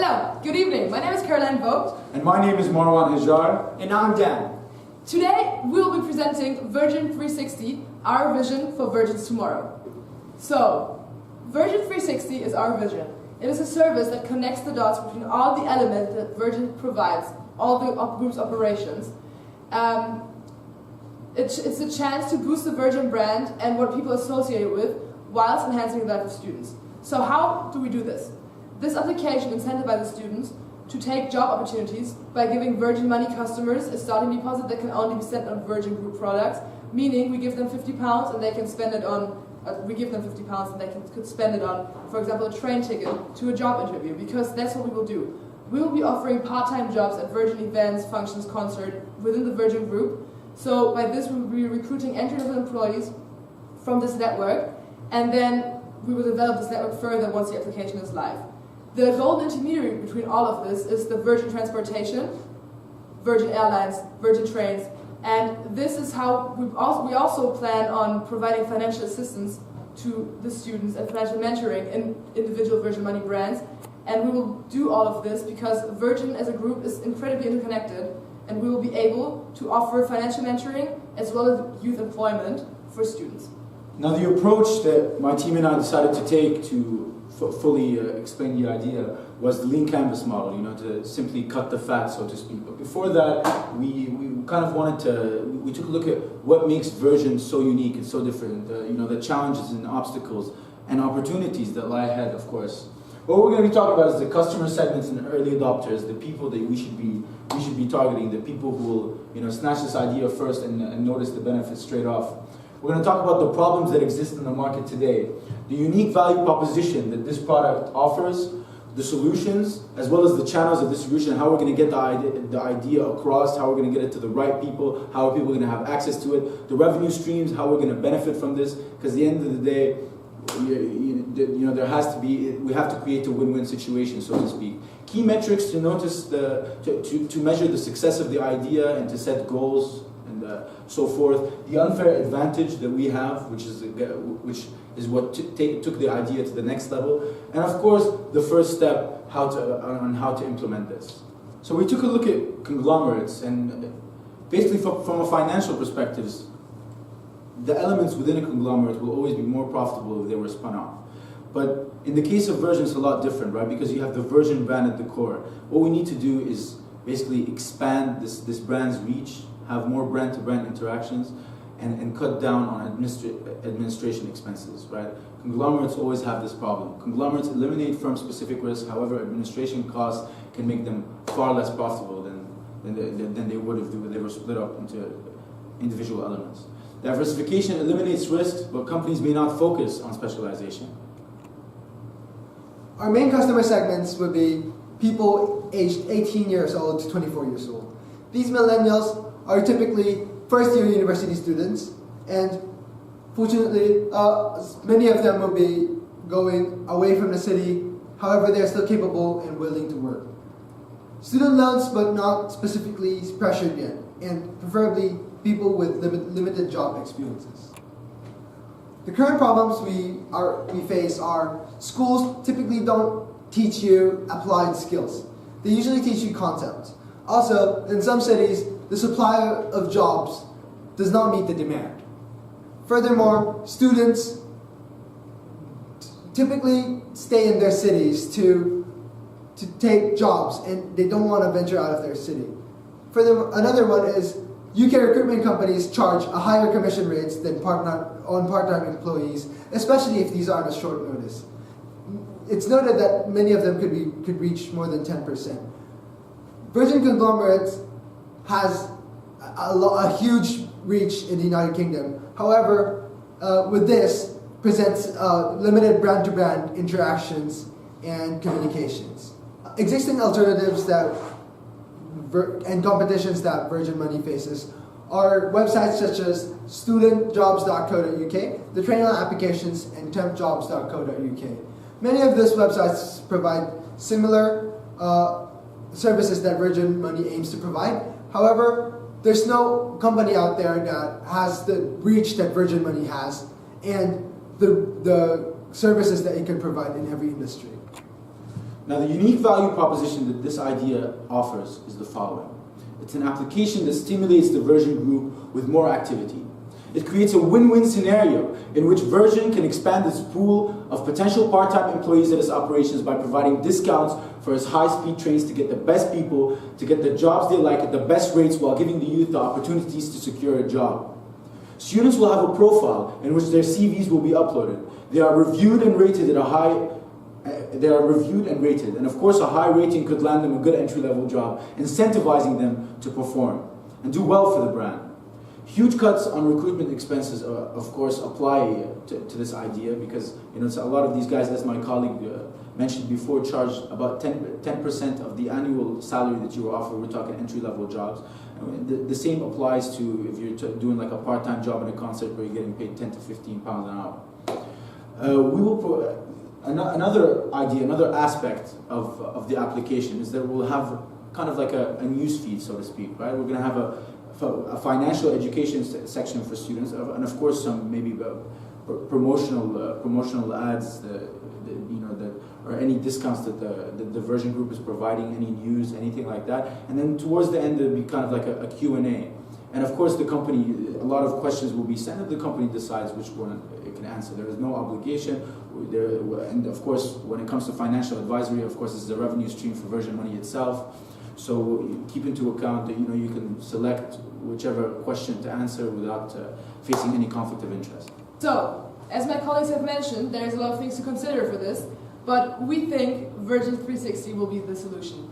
Hello, good evening. My name is Voigt. And my name is Marwan Hajjar. And I'm Dan. Today we will be presenting Virgin 360, our vision for Virgin's tomorrow. So, Virgin 360 is our vision. It is a service that connects the dots between all the elements that Virgin provides, all the group's operations. It's a chance to boost the Virgin brand and what people associate it with, whilst enhancing the life of students. So how do we do this? This application incentivizes students to take job opportunities by giving Virgin Money customers a starting deposit that can only be spent on Virgin Group products, meaning we give them £50 and they can spend it on, could spend it on, for example, a train ticket to a job interview, because that's what we will do. We will be offering part-time jobs at Virgin events, functions, concerts within the Virgin Group. So by this we will be recruiting entry-level employees from this network, and then we will develop this network further once the application is live. The golden intermediary between all of this is the Virgin Transportation, Virgin Airlines, Virgin Trains, and this is how we also plan on providing financial assistance to the students and financial mentoring in individual Virgin Money brands. And we will do all of this because Virgin as a group is incredibly interconnected, and we will be able to offer financial mentoring as well as youth employment for students. Now, the approach that my team and I decided to take to fully explain the idea was the lean canvas model, to simply cut the fat, so to speak. But before that, we kind of we took a look at what makes Virgin so unique and so different, the challenges and obstacles and opportunities that lie ahead, of course. What we're going to be talking about is the customer segments and early adopters, the people that we should be targeting, the people who will snatch this idea first and notice the benefits straight off. We're going to talk about the problems that exist in the market today, the unique value proposition that this product offers, the solutions, as well as the channels of distribution, how we're going to get the idea across, how we're going to get it to the right people, how are people going to have access to it, the revenue streams, how we're going to benefit from this, because at the end of the day, we have to create a win-win situation, so to speak. Key metrics to notice, to measure the success of the idea and to set goals and so forth. The unfair advantage that we have, which is what took the idea to the next level, and of course the first step on how to implement this. So we took a look at conglomerates, and basically from a financial perspective, the elements within a conglomerate will always be more profitable if they were spun off. But in the case of Virgin, it's a lot different, right? Because you have the Virgin brand at the core. What we need to do is basically expand this brand's reach, have more brand-to-brand interactions, and cut down on administration expenses, right? Conglomerates always have this problem. Conglomerates eliminate firm-specific risk, however, administration costs can make them far less profitable than they would if they were split up into individual elements. Diversification eliminates risks, but companies may not focus on specialization. Our main customer segments would be people aged 18 years old to 24 years old. These millennials are typically first-year university students, and fortunately, many of them will be going away from the city. However, they're still capable and willing to work. Student loans, but not specifically pressured yet, and preferably people with limited job experiences. The current problems we face are schools typically don't teach you applied skills. They usually teach you concepts. Also, in some cities, the supply of jobs does not meet the demand. Furthermore, students typically stay in their cities to take jobs, and they don't want to venture out of their city. Furthermore, another one is UK recruitment companies charge a higher commission rates than part-time employees, especially if these are on a short notice. It's noted that many of them could reach more than 10%. Virgin Conglomerates has a huge reach in the United Kingdom. However, with this, presents limited brand-to-brand interactions and communications. Existing alternatives and competitions that Virgin Money faces are websites such as studentjobs.co.uk, the Trainline applications, and tempjobs.co.uk. Many of these websites provide similar services that Virgin Money aims to provide. However, there's no company out there that has the reach that Virgin Money has and the services that it can provide in every industry. Now, the unique value proposition that this idea offers is the following. It's an application that stimulates the Virgin Group with more activity. It creates a win-win scenario in which Virgin can expand its pool of potential part-time employees at its operations by providing discounts for its high-speed trains to get the best people, to get the jobs they like at the best rates while giving the youth the opportunities to secure a job. Students will have a profile in which their CVs will be uploaded. They are reviewed and rated at a high and of course a high rating could land them a good entry-level job, incentivizing them to perform and do well for the brand. Huge cuts on recruitment expenses, of course, apply to this idea because a lot of these guys, as my colleague mentioned before, charge about 10% of the annual salary that you were offered. We're talking entry-level jobs. The same applies to if you're doing like a part-time job in a concert where you're getting paid 10 to 15 pounds an hour. Another idea, another aspect of the application is that we'll have kind of like a news feed, so to speak, right? We're going to have a financial education section for students, and of course some maybe promotional ads, or any discounts that the Virgin Group is providing, any news, anything like that. And then towards the end, there'll be kind of like a Q&A. And of course, the company, a lot of questions will be sent, and the company decides which one it can answer. There is no obligation. And of course, when it comes to financial advisory, of course, this is a revenue stream for Virgin Money itself. So keep into account that you can select whichever question to answer without facing any conflict of interest. So, as my colleagues have mentioned, there's a lot of things to consider for this, but we think Virgin 360 will be the solution.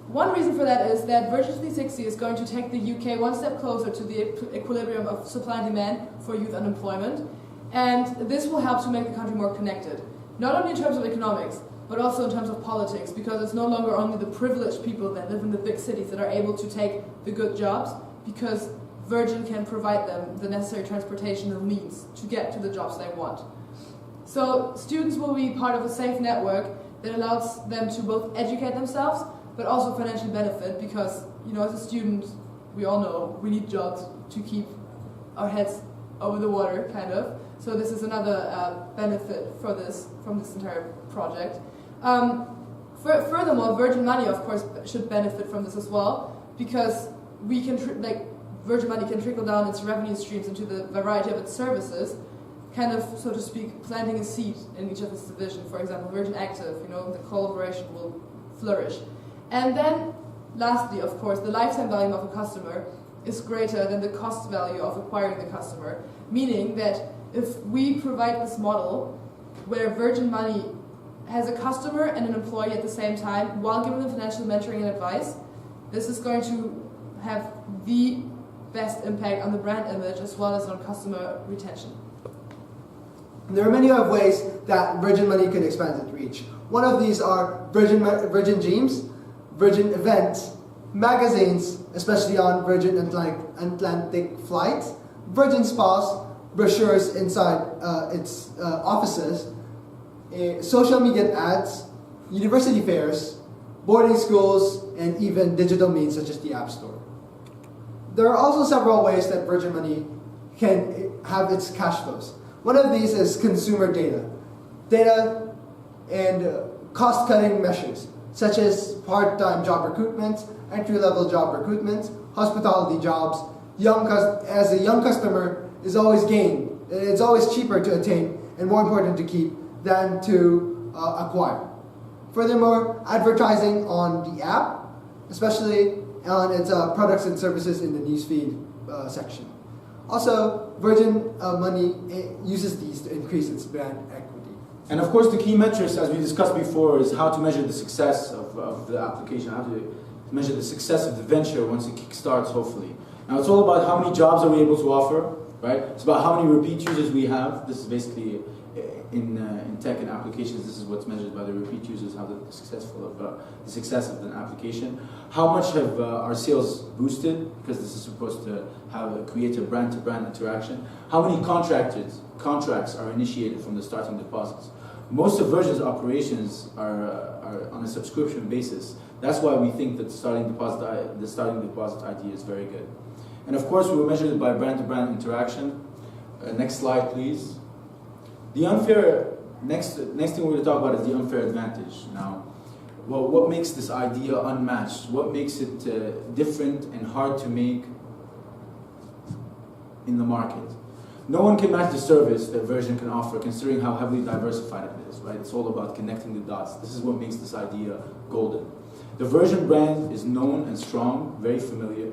One reason for that is that Virgin 360 is going to take the UK one step closer to the equilibrium of supply and demand for youth unemployment, and this will help to make the country more connected, not only in terms of economics, but also in terms of politics, because it's no longer only the privileged people that live in the big cities that are able to take the good jobs, because Virgin can provide them the necessary transportational means to get to the jobs they want. So students will be part of a safe network that allows them to both educate themselves, but also financially benefit, because, as a student, we all know we need jobs to keep our heads over the water, kind of. So this is another benefit from this entire project. Furthermore, Virgin Money, of course, should benefit from this as well, because we can Virgin Money can trickle down its revenue streams into the variety of its services, kind of, so to speak, planting a seed in each of its divisions. For example, Virgin Active, the collaboration will flourish. And then, lastly, of course, the lifetime value of a customer is greater than the cost value of acquiring the customer, meaning that if we provide this model where Virgin Money has a customer and an employee at the same time while giving them financial mentoring and advice, this is going to have the best impact on the brand image as well as on customer retention. There are many other ways that Virgin Money can expand its reach. One of these are Virgin Dreams, Virgin Events, magazines, especially on Virgin Atlantic flights, Virgin Spas, brochures inside its offices, social media ads, university fairs, boarding schools, and even digital means such as the App Store. There are also several ways that Virgin Money can have its cash flows. One of these is consumer data. Data and cost-cutting measures, such as part-time job recruitment, entry-level job recruitment, hospitality jobs. As a young customer is always gain. It's always cheaper to attain and more important to keep than to acquire. Furthermore, advertising on the app, especially on its products and services in the newsfeed section. Also, Virgin Money uses these to increase its brand equity. And of course, the key metrics, as we discussed before, is how to measure the success of the application, how to measure the success of the venture once it kickstarts, hopefully. Now, it's all about how many jobs are we able to offer, right? It's about how many repeat users we have. This is basically in tech and applications. This is what's measured by the repeat users, how the success of an application. How much have our sales boosted? Because this is supposed to create a brand-to-brand interaction. How many contracts are initiated from the starting deposits? Most of Virgin's operations are on a subscription basis. That's why we think that the starting deposit idea is very good. And of course, we will measure it by brand-to-brand interaction. Next slide, please. The unfair, next thing we're going to talk about is the unfair advantage. Now, Well, what makes this idea unmatched? What makes it different and hard to make in the market? No one can match the service that Version can offer, considering how heavily diversified it is, right? It's all about connecting the dots. This is what makes this idea golden. The Version brand is known and strong, very familiar,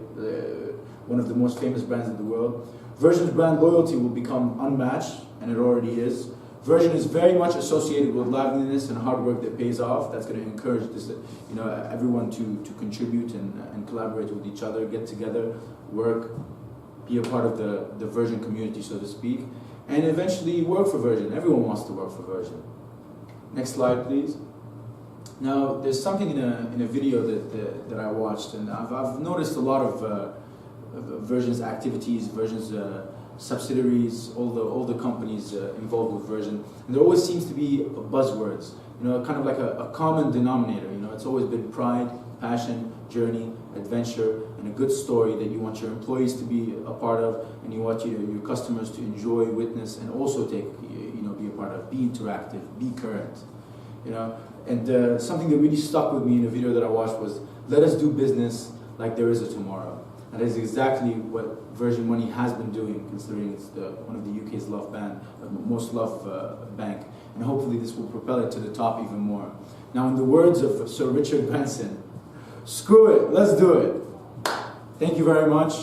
one of the most famous brands in the world. Version's brand loyalty will become unmatched, and it already is. Version is very much associated with liveliness and hard work that pays off. That's going to encourage this, everyone to contribute and collaborate with each other, get together, work, be a part of the Version community, so to speak, and eventually work for Version. Everyone wants to work for Version. Next slide, please. Now, there's something in a video that I watched, and I've noticed a lot of Version's activities, Version's subsidiaries, all the companies involved with Version, and there always seems to be buzzwords, kind of like a common denominator. It's always been pride, passion, journey, adventure, and a good story that you want your employees to be a part of, and you want your customers to enjoy, witness, and also be a part of. Be interactive, be current, And something that really stuck with me in a video that I watched was, let us do business like there is a tomorrow. And that is exactly what Version Money has been doing, considering it's one of the UK's most loved bank. And hopefully this will propel it to the top even more. Now, in the words of Sir Richard Branson, screw it, let's do it. Thank you very much.